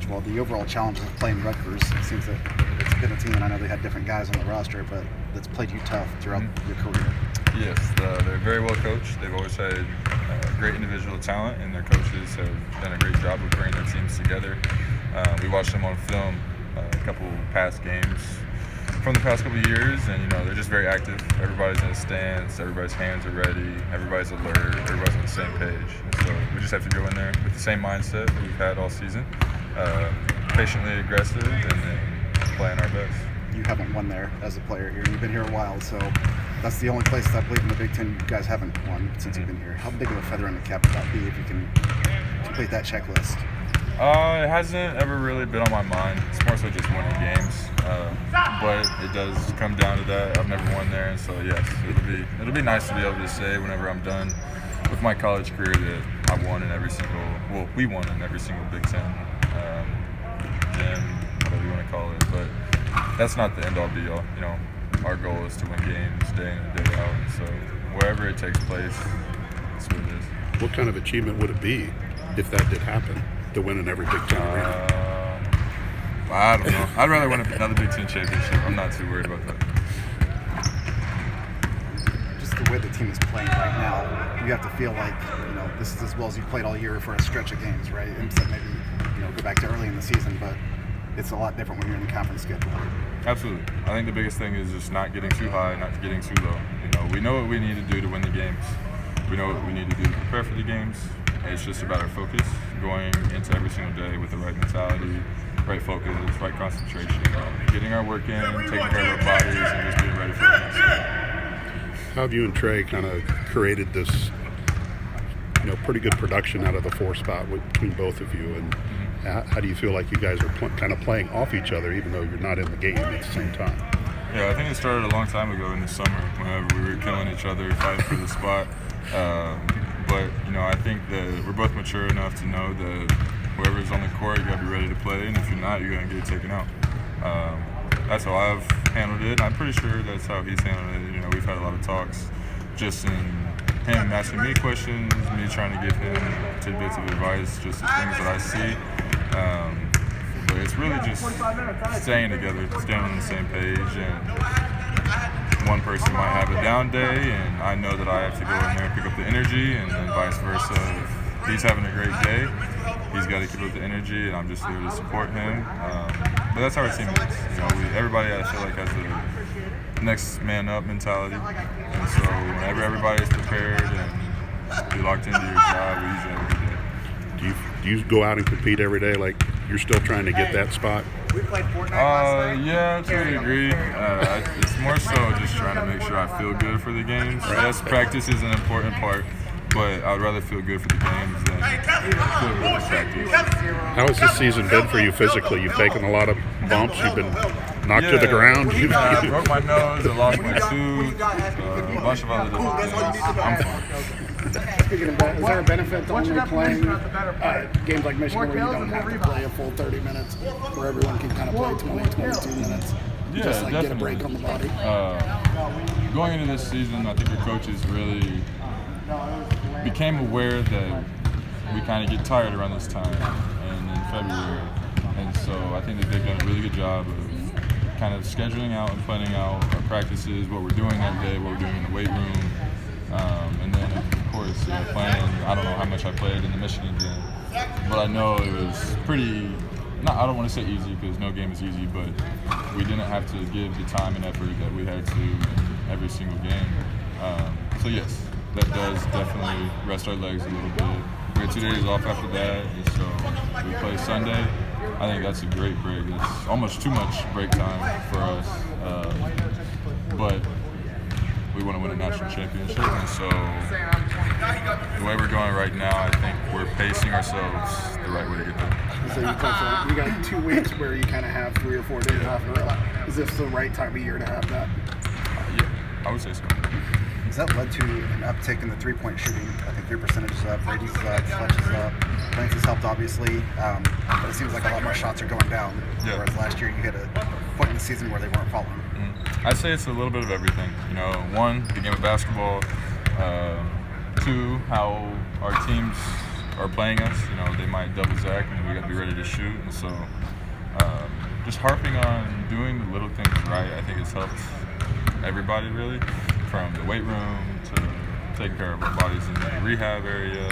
basketball, the overall challenge of playing Rutgers, it seems that it's been a team, and I know they had different guys on the roster, but that's played you tough throughout your career. Yes, they're very well coached. They've always had great individual talent, and their coaches have done a great job of bringing their teams together. We watched them on film a couple past games from the past couple of years, and they're just very active. Everybody's in a stance, everybody's hands are ready, everybody's alert, everybody's on the same page. And so we just have to go in there with the same mindset that we've had all season, patiently aggressive, and then playing our best. You haven't won there as a player here. You've been here a while, so that's the only place I believe in the Big Ten you guys haven't won since you've been here. How big of a feather in the cap would that be if you can complete that checklist? It hasn't ever really been on my mind. It's more so just winning games, but it does come down to that. I've never won there, and so yes, it'll be nice to be able to say whenever I'm done with my college career that I won in every single. Well, we won in every single Big Ten, gym, whatever you want to call it. But that's not the end all be all. Our goal is to win games day in and day out, and so wherever it takes place, that's what it is. What kind of achievement would it be if that did happen? To win in every Big Ten arena? I don't know. I'd rather win another Big Ten championship. I'm not too worried about that. Just the way the team is playing right now, you have to feel like this is as well as you played all year for a stretch of games, right? And so maybe go back to early in the season, but it's a lot different when you're in the conference schedule. Absolutely. I think the biggest thing is just not getting too high, not getting too low. We know what we need to do to win the games. We know what we need to do to prepare for the games. It's just about our focus, going into every single day with the right mentality, right focus, right concentration, getting our work in, taking care of our bodies, and just being ready for the next game. How have you and Trey kind of created this, pretty good production out of the 4 spot between both of you? And how do you feel like you guys are kind of playing off each other, even though you're not in the game at the same time? Yeah, I think it started a long time ago in the summer, whenever we were killing each other, fighting for the spot. But I think that we're both mature enough to know that whoever's on the court, you gotta be ready to play, and if you're not, you're gonna get taken out. That's how I've handled it, and I'm pretty sure that's how he's handled it. We've had a lot of talks, just in him asking me questions, me trying to give him tidbits of advice, just the things that I see. But it's really just staying together, staying on the same page, and one person might have a down day, and I know that I have to go in there and pick up the energy, and then vice versa. If he's having a great day, he's got to keep up the energy, and I'm just there to support him. But that's how our team is. Everybody, I feel like, has the next man up mentality, and so whenever everybody's prepared and be locked into your job, we usually have a good day. Do you go out and compete every day? Like you're still trying to get that spot? We played Fortnite last night. Yeah, to a degree. It's more so just trying to make sure I feel good for the games. Yes, practice is an important part, but I would rather feel good for the games than feel good for practice. How has this season been for you physically? You've taken a lot of bumps. You've been knocked to the ground. I broke my nose. I lost my tooth. A bunch of other different things. I'm fine. Speaking of that, is there a benefit to only playing games like Michigan where you don't have to play a full 30 minutes, where everyone can kind of play 20, 22 minutes? Yeah, just like definitely. Get a break on the body. Going into this season, I think the coaches really became aware that we kind of get tired around this time and in February. And so I think that they've done a really good job of kind of scheduling out and planning out our practices, what we're doing that day, what we're doing in the weight room. And then, of course, playing, I don't know how much I played in the Michigan game, but I know it was pretty, I don't want to say easy because no game is easy, but we didn't have to give the time and effort that we had to in every single game. So yes, that does definitely rest our legs a little bit. We had 2 days off after that, and so we play Sunday. I think that's a great break. It's almost too much break time for us, but we want to win a national championship, and so the way we're going right now, I think we're pacing ourselves the right way to get there. So you got 2 weeks where you kind of have 3 or 4 days off in a row. Is this the right time of year to have that? Yeah, I would say so. Has that led to an uptick in the three-point shooting? I think your percentage is up, Brady's up, Fletch is up. Lance has helped, obviously, but it seems like a lot more shots are going down. Yeah. Whereas last year you hit a point in the season where they weren't falling. I'd say it's a little bit of everything. One, the game of basketball. 2, how our teams are playing us. You know, they might double Zach, and we got to be ready to shoot. And so, just harping on doing the little things right, I think it's helped everybody really, from the weight room to taking care of our bodies in the rehab area.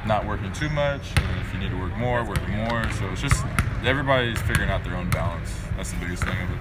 Not working too much, and if you need to work more, working more. So it's just everybody's figuring out their own balance. That's the biggest thing of it.